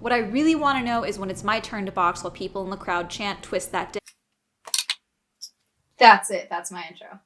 What I really want to know is when it's my turn to box while people in the crowd chant, twist that dick. That's it. That's my intro.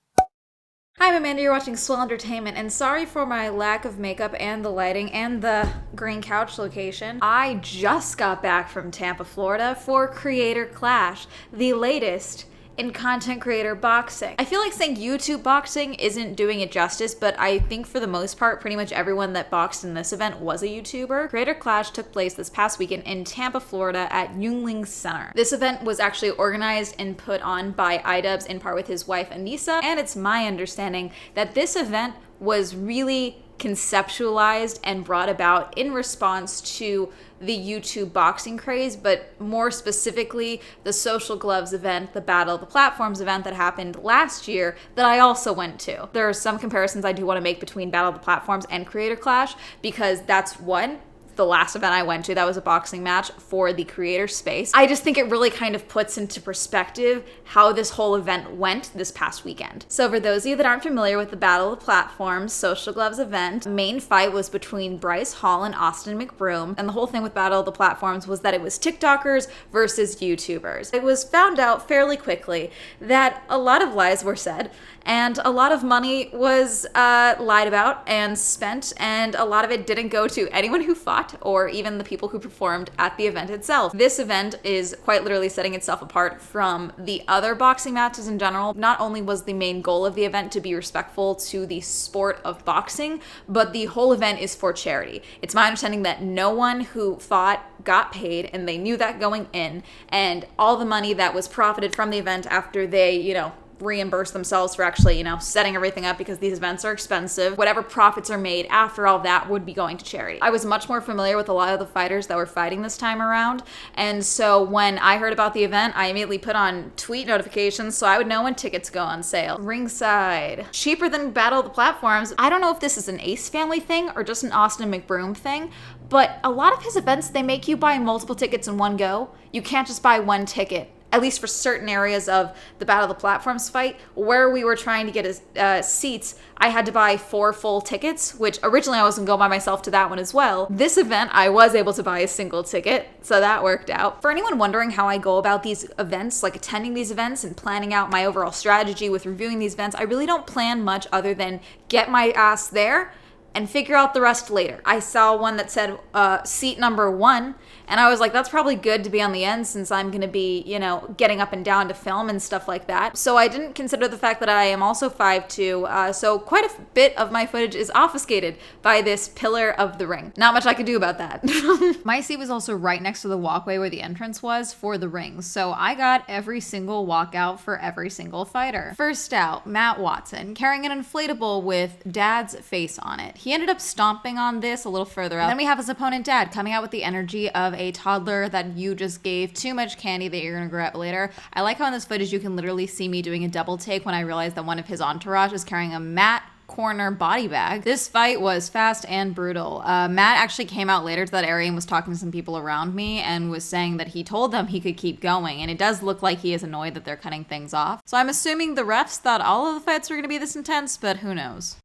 Hi, I'm Amanda, you're watching Swell Entertainment, and sorry for my lack of makeup and the lighting and the green couch location. I just got back from Tampa, Florida for Creator Clash, the latest in content creator boxing. I feel like saying YouTube boxing isn't doing it justice, but I think for the most part, pretty much everyone that boxed in this event was a YouTuber. Creator Clash took place this past weekend in Tampa, Florida at Yuengling Center. This event was actually organized and put on by iDubbbz in part with his wife Anissa, and it's my understanding that this event was really conceptualized and brought about in response to the YouTube boxing craze, but more specifically the Social Gloves event, the Battle of the Platforms event that happened last year that I also went to. There are some comparisons I do want to make between Battle of the Platforms and Creator Clash, because that's one, the last event I went to, that was a boxing match for the creator space. I just think it really kind of puts into perspective how this whole event went this past weekend. So for those of you that aren't familiar with the Battle of the Platforms Social Gloves event, the main fight was between Bryce Hall and Austin McBroom, and the whole thing with Battle of the Platforms was that it was TikTokers versus YouTubers. It was found out fairly quickly that a lot of lies were said, and a lot of money was lied about and spent, and a lot of it didn't go to anyone who fought or even the people who performed at the event itself. This event is quite literally setting itself apart from the other boxing matches in general. Not only was the main goal of the event to be respectful to the sport of boxing, but the whole event is for charity. It's my understanding that no one who fought got paid, and they knew that going in, and all the money that was profited from the event after they, reimburse themselves for actually, setting everything up, because these events are expensive. Whatever profits are made after all that would be going to charity. I was much more familiar with a lot of the fighters that were fighting this time around, and so when I heard about the event, I immediately put on tweet notifications so I would know when tickets go on sale. Ringside. Cheaper than Battle of the Platforms. I don't know if this is an Ace Family thing or just an Austin McBroom thing, but a lot of his events, they make you buy multiple tickets in one go. You can't just buy one ticket. At least for certain areas of the Battle of the Platforms fight, where we were trying to get seats, I had to buy 4 full tickets, which originally I was going to go by myself to that one as well. This event, I was able to buy a single ticket, so that worked out. For anyone wondering how I go about these events, like attending these events and planning out my overall strategy with reviewing these events, I really don't plan much other than get my ass there and figure out the rest later. I saw one that said seat number 1, and I was like, that's probably good to be on the end since I'm gonna be, getting up and down to film and stuff like that. So I didn't consider the fact that I am also 5'2", so quite a bit of my footage is obfuscated by this pillar of the ring. Not much I could do about that. My seat was also right next to the walkway where the entrance was for the ring, so I got every single walkout for every single fighter. First out, Matt Watson, carrying an inflatable with Dad's face on it. He ended up stomping on this a little further up. Then we have his opponent Dad coming out with the energy of a toddler that you just gave too much candy that you're gonna regret later. I like how in this footage you can literally see me doing a double take when I realized that one of his entourage is carrying a Matt corner body bag. This fight was fast and brutal. Matt actually came out later to that area and was talking to some people around me and was saying that he told them he could keep going, and it does look like he is annoyed that they're cutting things off. So I'm assuming the refs thought all of the fights were gonna be this intense, but who knows.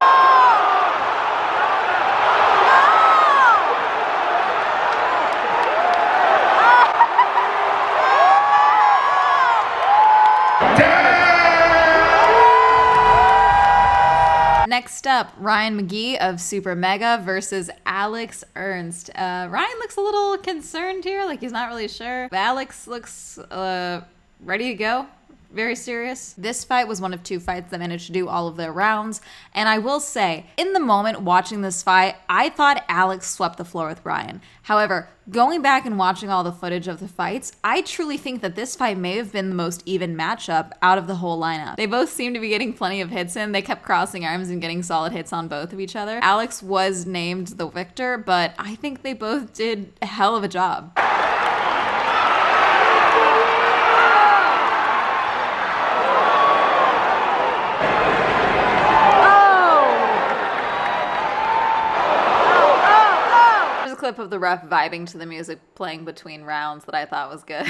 Next up, Ryan Magee of Super Mega versus Alex Ernst. Ryan looks a little concerned here, like he's not really sure. Alex looks ready to go. Very serious. This fight was one of 2 fights that managed to do all of their rounds. And I will say, in the moment watching this fight, I thought Alex swept the floor with Ryan. However, going back and watching all the footage of the fights, I truly think that this fight may have been the most even matchup out of the whole lineup. They both seemed to be getting plenty of hits in. They kept crossing arms and getting solid hits on both of each other. Alex was named the victor, but I think they both did a hell of a job. Clip of the ref vibing to the music playing between rounds that I thought was good.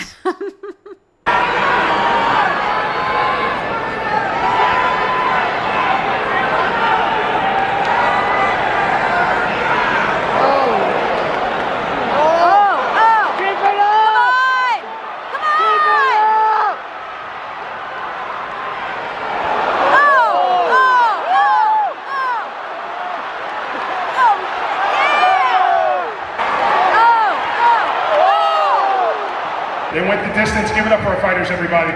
They went the distance. Give it up for our fighters, everybody.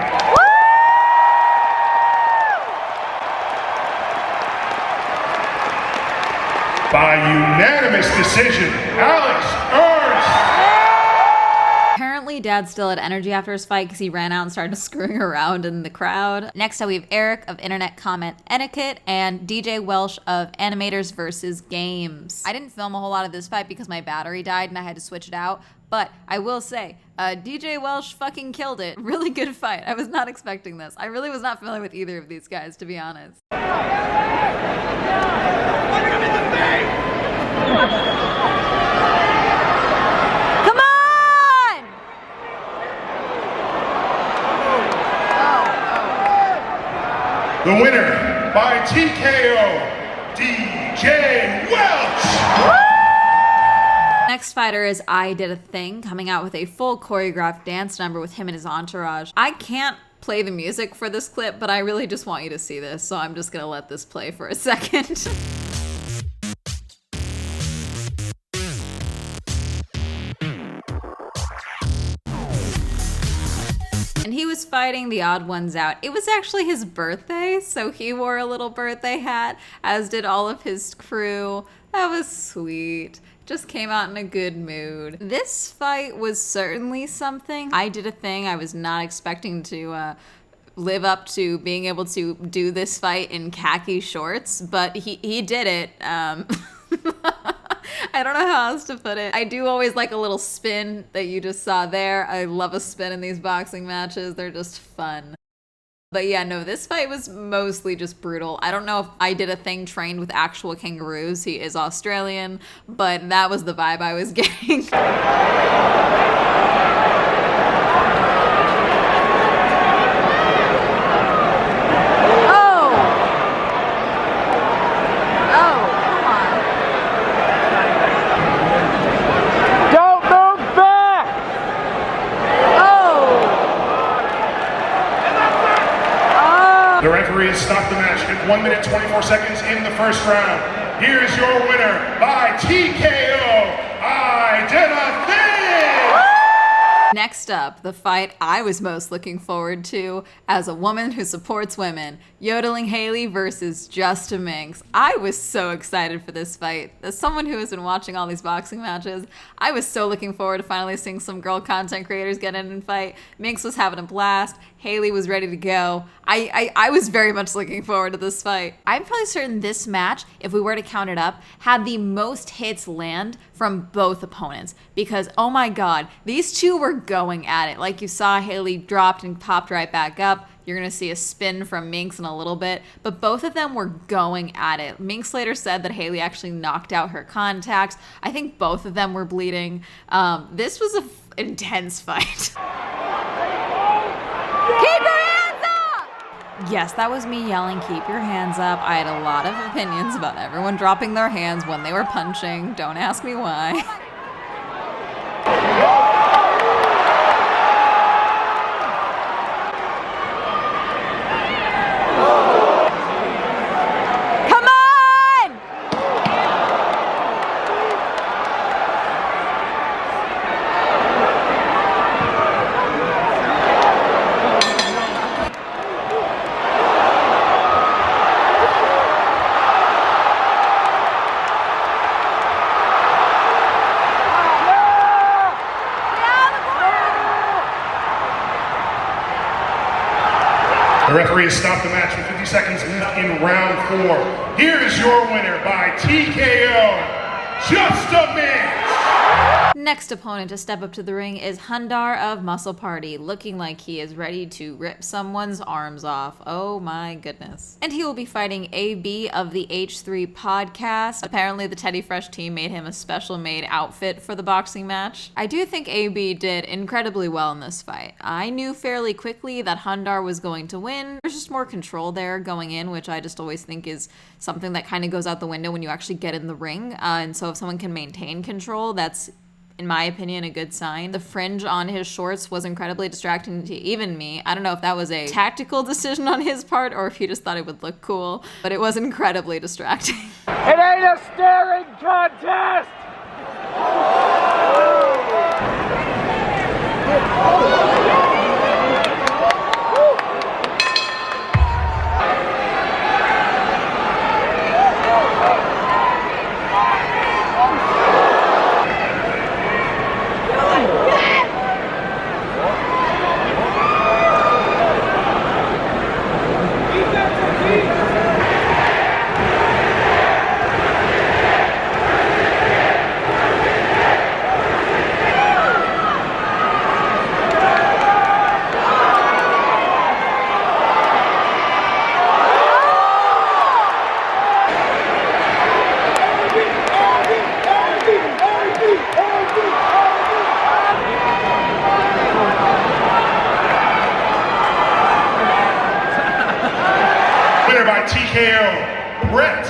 By unanimous decision, Alex Ernst. Apparently, Dad still had energy after his fight because he ran out and started screwing around in the crowd. Next up, we have Eric of Internet Comment Etiquette and DJ Welsh of Animators vs. Games. I didn't film a whole lot of this fight because my battery died and I had to switch it out. But I will say, DJ Welsh fucking killed it. Really good fight. I was not expecting this. I really was not familiar with either of these guys, to be honest. Come on! The winner by TKO, DJ Welsh. Next fighter is I Did a Thing, coming out with a full choreographed dance number with him and his entourage. I can't play the music for this clip, but I really just want you to see this, so I'm just gonna let this play for a second. And he was fighting the odd ones out. It was actually his birthday, so he wore a little birthday hat, as did all of his crew. That was sweet. Just came out in a good mood. This fight was certainly something. I Did a Thing. I was not expecting to live up to being able to do this fight in khaki shorts, but he did it. I don't know how else to put it. I do always like a little spin that you just saw there. I love a spin in these boxing matches. They're just fun. But yeah, no, this fight was mostly just brutal. I don't know if I Did a Thing trained with actual kangaroos. He is Australian, but that was the vibe I was getting. The referee has stopped the match at 1 minute 24 seconds in the first round. Here is your winner by TKO, I Did a Thing! Next up, the fight I was most looking forward to as a woman who supports women, Yodeling Hayley versus JustaMinx. I was so excited for this fight. As someone who has been watching all these boxing matches, I was so looking forward to finally seeing some girl content creators get in and fight. Minx was having a blast. Hayley was ready to go. I was very much looking forward to this fight. I'm probably certain this match, if we were to count it up, had the most hits land from both opponents because, oh my god, these two were going at it. Like you saw, Hayley dropped and popped right back up. You're going to see a spin from Minx in a little bit, but both of them were going at it. Minx later said that Hayley actually knocked out her contacts. I think both of them were bleeding. This was an intense fight. Keep your hands up! Yes, that was me yelling, keep your hands up. I had a lot of opinions about everyone dropping their hands when they were punching. Don't ask me why. The referee has stopped the match with 50 seconds left in round 4. Here is your winner by TKO, JustaMinx. Next opponent to step up to the ring is Hundar of Muscle Party, looking like he is ready to rip someone's arms off. Oh my goodness. And he will be fighting AB of the H3 podcast. Apparently the Teddy Fresh team made him a special made outfit for the boxing match. I do think AB did incredibly well in this fight. I knew fairly quickly that Hundar was going to win. There's just more control there going in, which I just always think is something that kind of goes out the window when you actually get in the ring. And so if someone can maintain control, that's, in my opinion, a good sign. The fringe on his shorts was incredibly distracting to even me. I don't know if that was a tactical decision on his part or if he just thought it would look cool, but it was incredibly distracting. It ain't a staring contest! TKO, Brett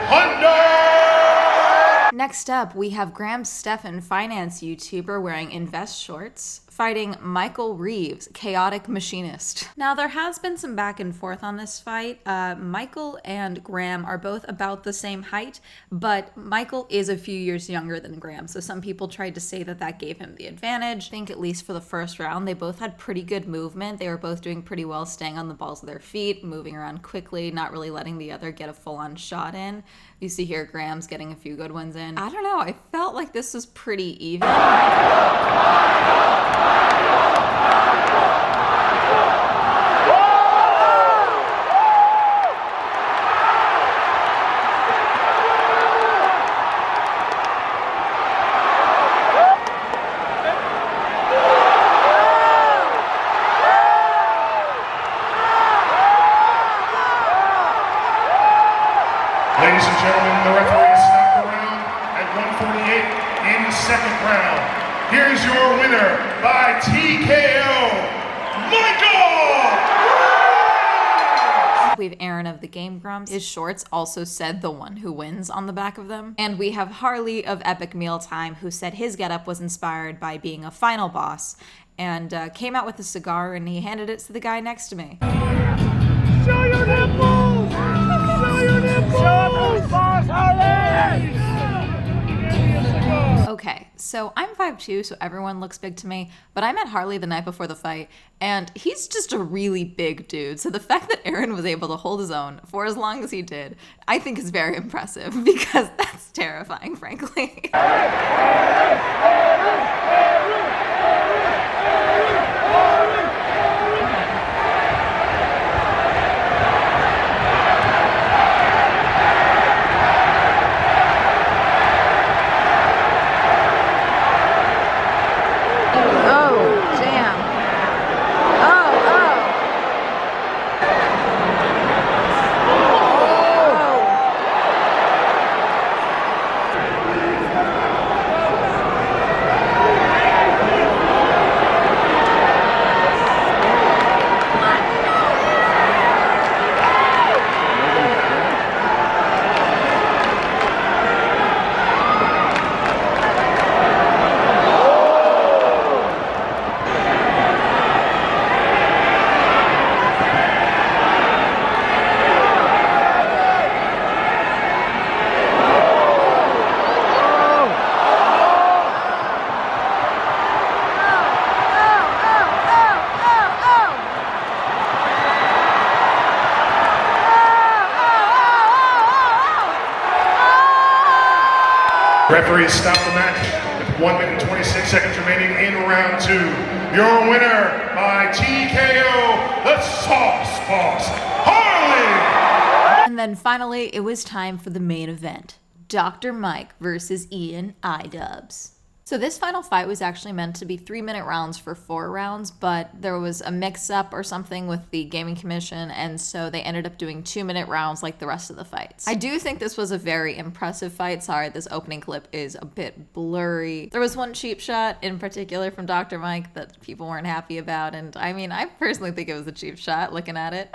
Hundar. Next up, we have Graham Stephan, finance YouTuber wearing invest shorts, fighting Michael Reeves, chaotic machinist. Now, there has been some back and forth on this fight. Michael and Graham are both about the same height, but Michael is a few years younger than Graham, so some people tried to say that that gave him the advantage. I think at least for the first round, they both had pretty good movement. They were both doing pretty well, staying on the balls of their feet, moving around quickly, not really letting the other get a full-on shot in. You see here, Graham's getting a few good ones in. I don't know, I felt like this was pretty even. Ladies and gentlemen, the referee has stopped the round at 148 in the second round. Here's your winner by TKO, Michael! We have Aaron of the Game Grumps. His shorts also said "the one who wins" on the back of them. And we have Harley of Epic Mealtime, who said his getup was inspired by being a final boss, and came out with a cigar and he handed it to the guy next to me. Show your nipples! Show your nipples! Show them, boss, Harley! Okay, so I'm 5'2", so everyone looks big to me, but I met Harley the night before the fight, and he's just a really big dude, so the fact that Aaron was able to hold his own for as long as he did, I think is very impressive, because that's terrifying, frankly. Referee has stopped the match with 1 minute and 26 seconds remaining in round 2. Your winner by TKO, the Sauce Boss, Harley! And then finally, it was time for the main event. Dr. Mike versus Ian I-Dubs. So this final fight was actually meant to be 3-minute rounds for 4 rounds, but there was a mix-up or something with the gaming commission, and so they ended up doing 2-minute rounds like the rest of the fights. I do think this was a very impressive fight. Sorry, this opening clip is a bit blurry. There was one cheap shot in particular from Dr. Mike that people weren't happy about, and I mean, I personally think it was a cheap shot looking at it.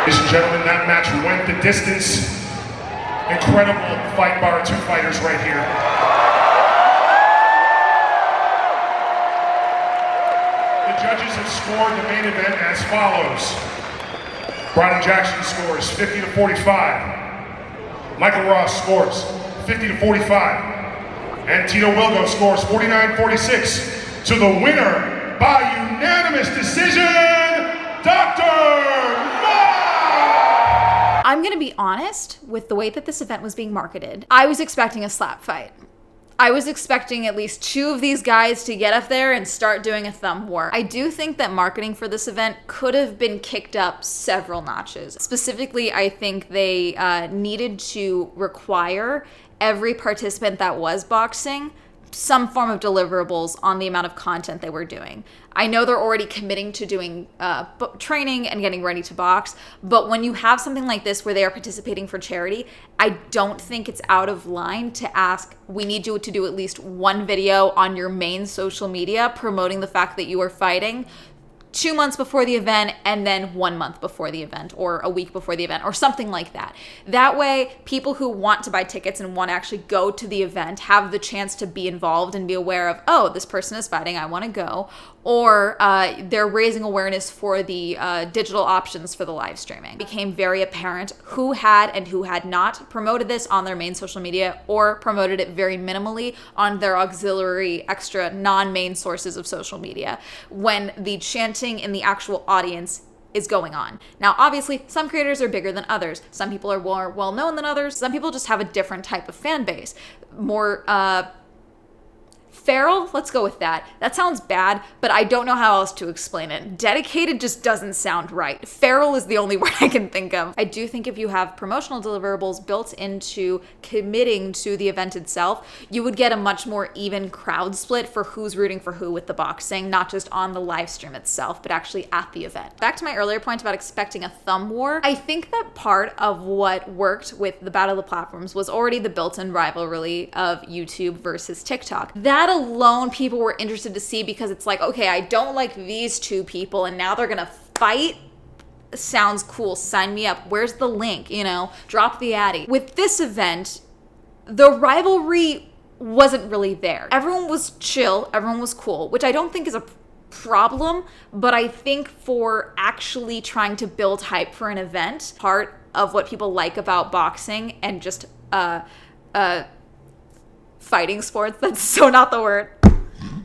Ladies and gentlemen, that match went the distance. Incredible fight by our two fighters right here. The judges have scored the main event as follows. Brandon Jackson scores 50 to 45. Michael Ross scores 50 to 45. And Tito Wilgo scores 49-46. To the winner by unanimous decision, Dr. I'm gonna be honest with the way that this event was being marketed. I was expecting a slap fight. I was expecting at least two of these guys to get up there and start doing a thumb war. I do think that marketing for this event could have been kicked up several notches. Specifically, I think they needed to require every participant that was boxing some form of deliverables on the amount of content they were doing. I know they're already committing to doing training and getting ready to box, but when you have something like this where they are participating for charity, I don't think it's out of line to ask, we need you to do at least one video on your main social media promoting the fact that you are fighting 2 months before the event and then 1 month before the event or a week before the event or something like that. That way, people who want to buy tickets and want to actually go to the event have the chance to be involved and be aware of, oh, this person is fighting, I want to go. Or they're raising awareness for the digital options for the live streaming. It became very apparent who had and who had not promoted this on their main social media or promoted it very minimally on their auxiliary extra non-main sources of social media when the chanting in the actual audience is going on. Now, obviously, some creators are bigger than others. Some people are more well-known than others. Some people just have a different type of fan base. More feral, let's go with that. That sounds bad, but I don't know how else to explain it. Dedicated just doesn't sound right. Feral is the only word I can think of. I do think if you have promotional deliverables built into committing to the event itself, you would get a much more even crowd split for who's rooting for who with the boxing, not just on the live stream itself, but actually at the event. Back to my earlier point about expecting a thumb war, I think that part of what worked with the Battle of the Platforms was already the built-in rivalry of YouTube versus TikTok. That alone people were interested to see because it's like, okay, I don't like these two people and now they're gonna fight. Sounds cool, sign me up. Where's the link? You know, drop the addy. With this event, the rivalry wasn't really there. Everyone was chill, everyone was cool, which I don't think is a problem, but I think for actually trying to build hype for an event, part of what people like about boxing and just fighting sports, that's so not the word.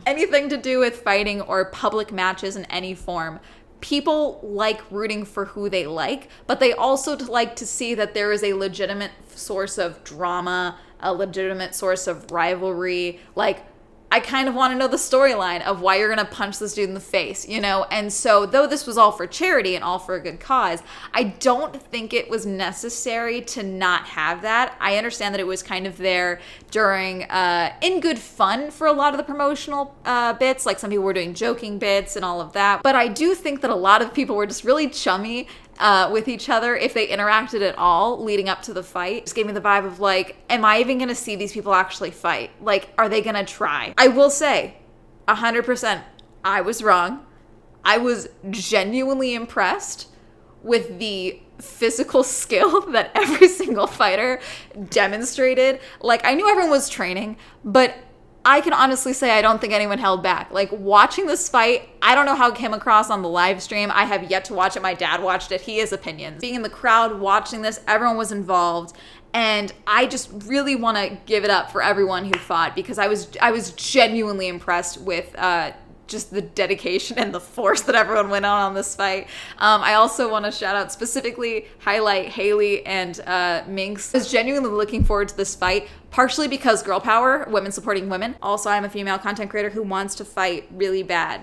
Anything to do with fighting or public matches in any form. People like rooting for who they like, but they also like to see that there is a legitimate source of drama, a legitimate source of rivalry. Like, I kind of want to know the storyline of why you're going to punch this dude in the face, you know? And so, though this was all for charity and all for a good cause, I don't think it was necessary to not have that. I understand that it was kind of there during, in good fun for a lot of the promotional bits, like some people were doing joking bits and all of that. But I do think that a lot of people were just really chummy with each other if they interacted at all leading up to the fight. It just gave me the vibe of like, am I even gonna see these people actually fight? Like, are they gonna try? I will say, 100%, I was wrong. I was genuinely impressed with the physical skill that every single fighter demonstrated. Like, I knew everyone was training, but I can honestly say I don't think anyone held back. Like, watching this fight, I don't know how it came across on the live stream. I have yet to watch it. My dad watched it. He has opinions. Being in the crowd watching this, everyone was involved. And I just really want to give it up for everyone who fought because I was genuinely impressed with just the dedication and the force that everyone went on this fight. I also want to shout out specifically, highlight Hayley and Minx. I was genuinely looking forward to this fight, partially because girl power, women supporting women. Also, I'm a female content creator who wants to fight really bad.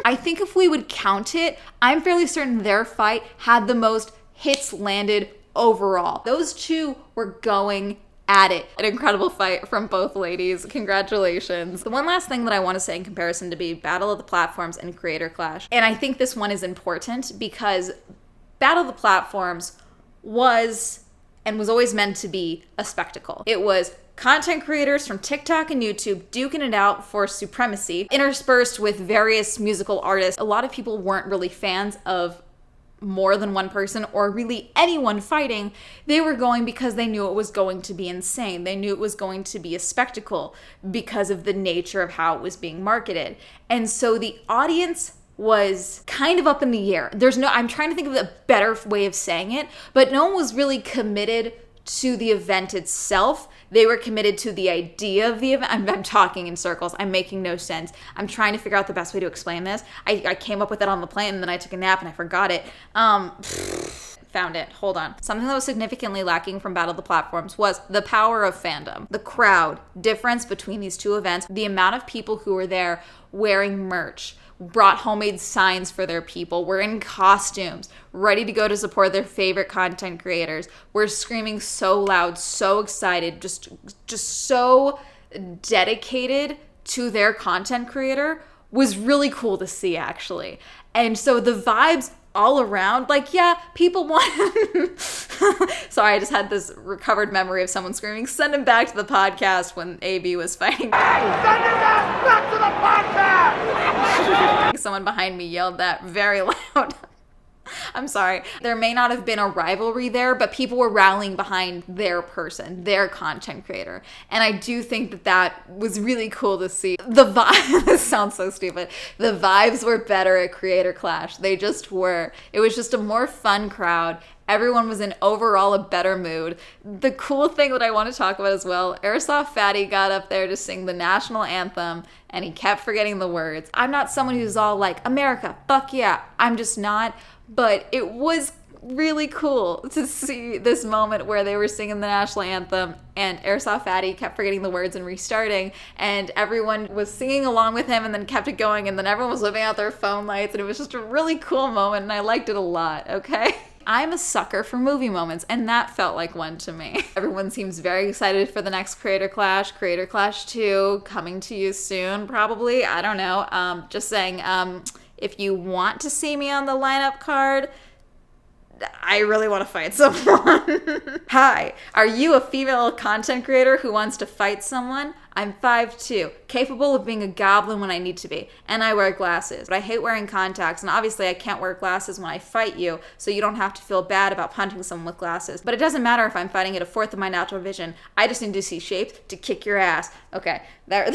I think if we would count it, I'm fairly certain their fight had the most hits landed overall. Those two were going at it. An incredible fight from both ladies. Congratulations. The one last thing that I want to say in comparison to be Battle of the Platforms and Creator Clash, and I think this one is important because Battle of the Platforms was and was always meant to be a spectacle. It was content creators from TikTok and YouTube duking it out for supremacy, interspersed with various musical artists. A lot of people weren't really fans of more than one person or really anyone fighting. They were going because they knew it was going to be insane. They knew it was going to be a spectacle because of the nature of how it was being marketed. And so the audience was kind of up in the air. I'm trying to think of a better way of saying it, but no one was really committed to the event itself. They were committed to the idea of the event. I'm talking in circles. I'm making no sense. I'm trying to figure out the best way to explain this. I came up with it on the plane and then I took a nap and I forgot it. Found it. Hold on. Something that was significantly lacking from Battle of the Platforms was the power of fandom. The crowd difference between these two events, the amount of people who were there wearing merch, brought homemade signs for their people, were in costumes, ready to go to support their favorite content creators, were screaming so loud, so excited, just so dedicated to their content creator was really cool to see, actually. And so the vibes all around, like, yeah, people want... Sorry, I just had this recovered memory of someone screaming, send him back to the podcast when AB was fighting. Hey, send his ass back to the podcast! Someone behind me yelled that very loud. I'm sorry. There may not have been a rivalry there, but people were rallying behind their person, their content creator. And I do think that was really cool to see. The vibe, this sounds so stupid. The vibes were better at Creator Clash. They just were. It was just a more fun crowd. Everyone was in overall a better mood. The cool thing that I want to talk about as well, Airsoft Fatty got up there to sing the national anthem and he kept forgetting the words. I'm not someone who's all like, America, fuck yeah. I'm just not. But it was really cool to see this moment where they were singing the national anthem and Airsoft Fatty kept forgetting the words and restarting, and everyone was singing along with him and then kept it going, and then everyone was whipping out their phone lights, and it was just a really cool moment, and I liked it a lot, okay? I'm a sucker for movie moments, and that felt like one to me. Everyone seems very excited for the next Creator Clash 2, coming to you soon, probably. I don't know. Just saying, if you want to see me on the lineup card, I really want to fight someone. Hi, are you a female content creator who wants to fight someone? I'm 5'2", capable of being a goblin when I need to be, and I wear glasses. But I hate wearing contacts, and obviously I can't wear glasses when I fight you, so you don't have to feel bad about punching someone with glasses. But it doesn't matter if I'm fighting at a fourth of my natural vision. I just need to see shapes to kick your ass. Okay, there.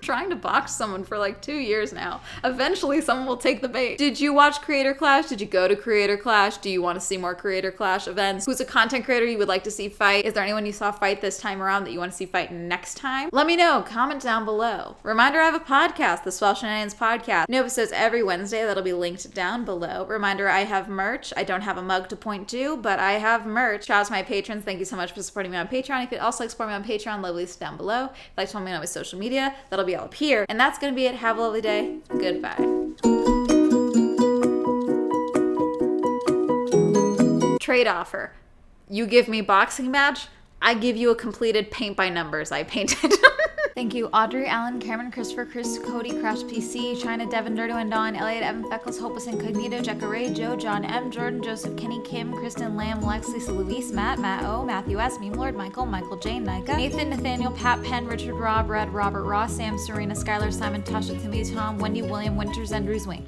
Trying to box someone for like 2 years now. Eventually someone will take the bait. Did you watch Creator Clash? Did you go to Creator Clash? Do you want to see more Creator Clash events? Who's a content creator you would like to see fight? Is there anyone you saw fight this time around that you want to see fight next time? Let me know. Comment down below. Reminder, I have a podcast, the Swell Shenanigans Podcast. New episodes every Wednesday. That'll be linked down below. Reminder, I have merch. I don't have a mug to point to, but I have merch. Shout out to my patrons. Thank you so much for supporting me on Patreon. If you'd also like to support me on Patreon, lovely list down below. If you'd like to follow me on my social media, that'll be all up here. And that's gonna be it. Have a lovely day. Goodbye. Trade offer. You give me boxing match, I give you a completed paint by numbers I painted. Thank you, Audrey, Alan, Cameron, Christopher, Chris, Cody, Crash PC, China, Devin, Dirty and Dawn, Elliot, Evan, Feckles, Hopeless Incognito, Jekka Ray, Joe, John M, Jordan, Joseph, Kenny, Kim, Kristen, Lamb, Lex, Lisa, Luis, Matt, Matt O, Matthew S, Meme Lord, Michael, Jane, Nika, Nathan, Nathaniel, Pat, Penn, Richard, Rob, Red, Robert, Ross, Sam, Serena, Skylar, Simon, Tasha, Timmy, Tom, Wendy, William, Winters, Andrews, Wink.